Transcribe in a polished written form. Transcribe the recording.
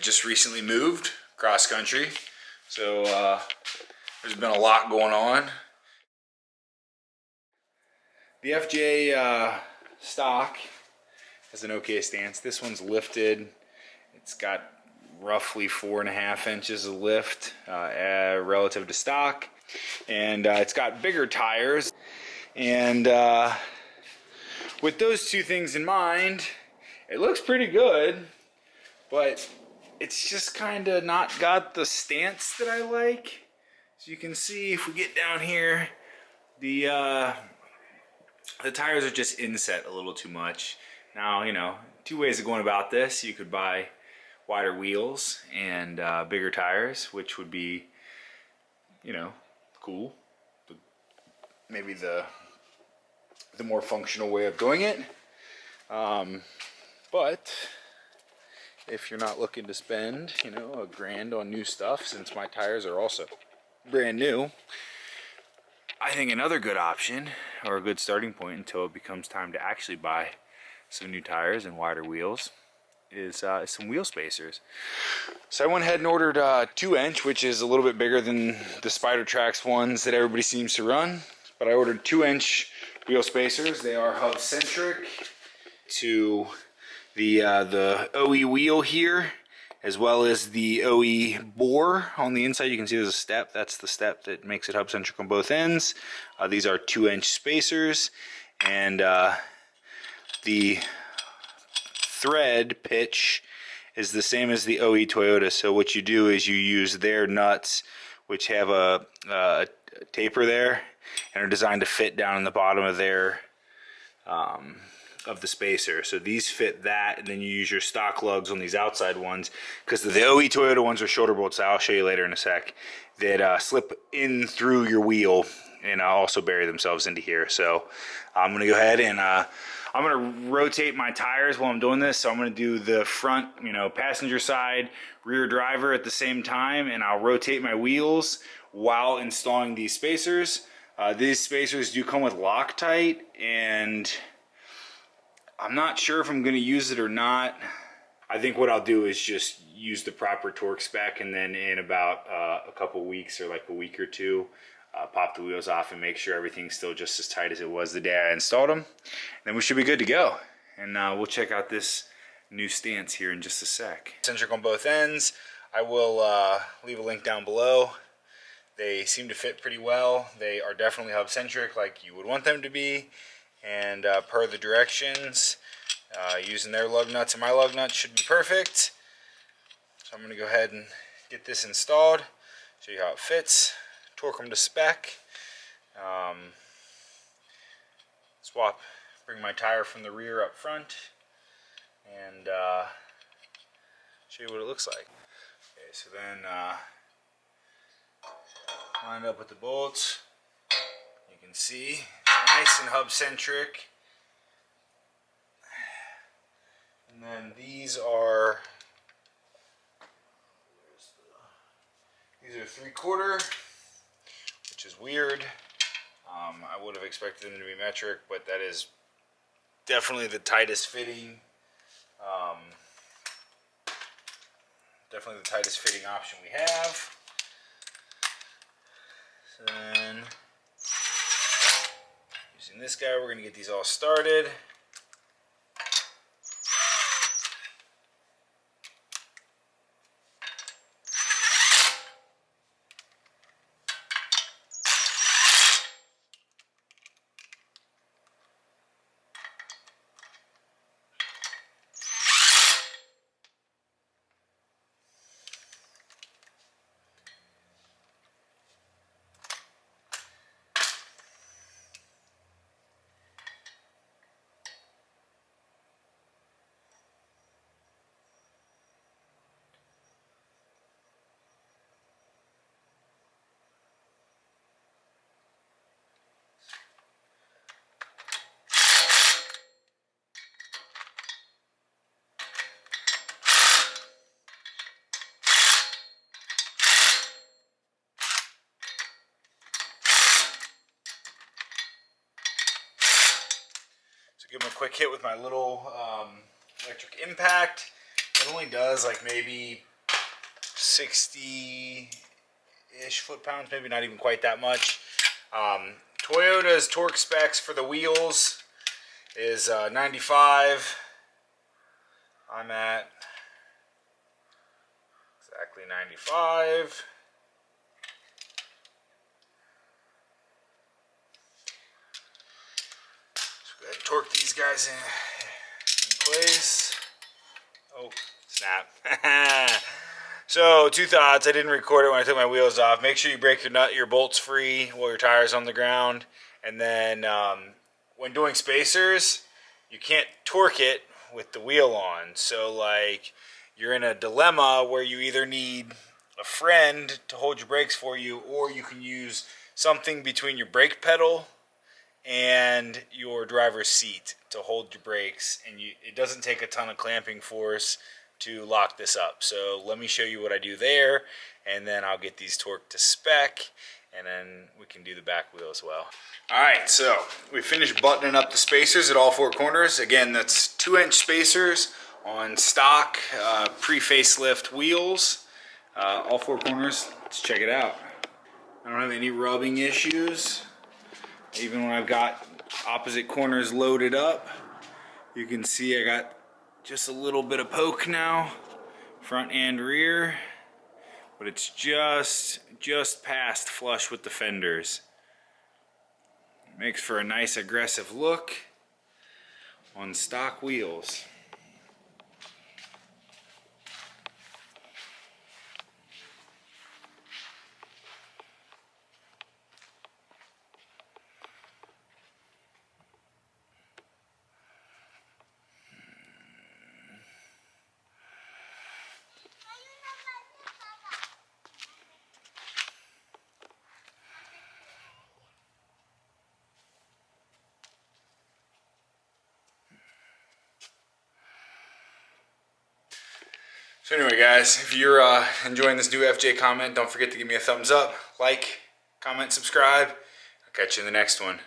just recently moved cross country, so there's been a lot going on. The FJ stock has an okay stance. This one's lifted. It's got roughly 4.5 inches of lift relative to stock, and it's got bigger tires. And with those two things in mind, it looks pretty good, but it's just kind of not got the stance that I like. So you can see if we get down here, the tires are just inset a little too much. Now, you know, two ways of going about this. You could buy wider wheels and bigger tires, which would be, you know, cool. Maybe the more functional way of doing it. But if you're not looking to spend, you know, $1,000 on new stuff, since my tires are also brand new, I think another good option, or a good starting point until it becomes time to actually buy some new tires and wider wheels, is some wheel spacers. So I went ahead and ordered 2-inch, which is a little bit bigger than the Spider Trax ones that everybody seems to run. But I ordered 2-inch wheel spacers. They are hub centric to the OE wheel here, as well as the OE bore on the inside. You can see there's a step. That's the step that makes it hub centric on both ends. These are 2-inch spacers, and the thread pitch is the same as the OE Toyota. So what you do is you use their nuts, which have a taper there and are designed to fit down in the bottom of their of the spacer. So these fit that, and then you use your stock lugs on these outside ones, because the OE Toyota ones are shoulder bolts. I'll show you later in a sec, that slip in through your wheel and also bury themselves into here. So I'm gonna go ahead and I'm gonna rotate my tires while I'm doing this. So I'm gonna do the front, you know, passenger side, rear driver at the same time, and I'll rotate my wheels while installing these spacers. These spacers do come with Loctite, and I'm not sure if I'm going to use it or not. I think what I'll do is just use the proper torque spec, and then in about a couple weeks, or like a week or two, pop the wheels off and make sure everything's still just as tight as it was the day I installed them. Then we should be good to go. And we'll check out this new stance here in just a sec. Centric on both ends. I will leave a link down below. They seem to fit pretty well. They are definitely hub centric, like you would want them to be. And per the directions, using their lug nuts and my lug nuts should be perfect. So I'm going to go ahead and get this installed, show you how it fits, torque them to spec, bring my tire from the rear up front, and show you what it looks like. Okay, so then lined up with the bolts, you can see nice and hub centric. And then these are 3/4, which is weird. I would have expected them to be metric, but that is definitely the tightest fitting. Definitely the tightest fitting option we have. So then, using this guy, we're going to get these all started. Give them a quick hit with my little electric impact. It only does like maybe 60-ish foot-pounds, maybe not even quite that much. Toyota's torque specs for the wheels is 95. I'm at exactly 95. So go ahead and torque these guys in place. Oh, snap. So, two thoughts. I didn't record it when I took my wheels off. Make sure you break your bolts free while your tire's on the ground. And then when doing spacers, you can't torque it with the wheel on. So, like, you're in a dilemma where you either need a friend to hold your brakes for you, or you can use something between your brake pedal and your driver's seat to hold your brakes. And it doesn't take a ton of clamping force to lock this up. So let me show you what I do there, and then I'll get these torqued to spec, and then we can do the back wheel as well. Alright, so we finished buttoning up the spacers at all four corners. Again, that's 2-inch spacers on stock pre-facelift wheels. All four corners. Let's check it out. I don't have any rubbing issues. Even when I've got opposite corners loaded up, you can see I got just a little bit of poke now, front and rear, but it's just past flush with the fenders. Makes for a nice aggressive look on stock wheels. So anyway, guys, if you're enjoying this new FJ comment, don't forget to give me a thumbs up, like, comment, subscribe. I'll catch you in the next one.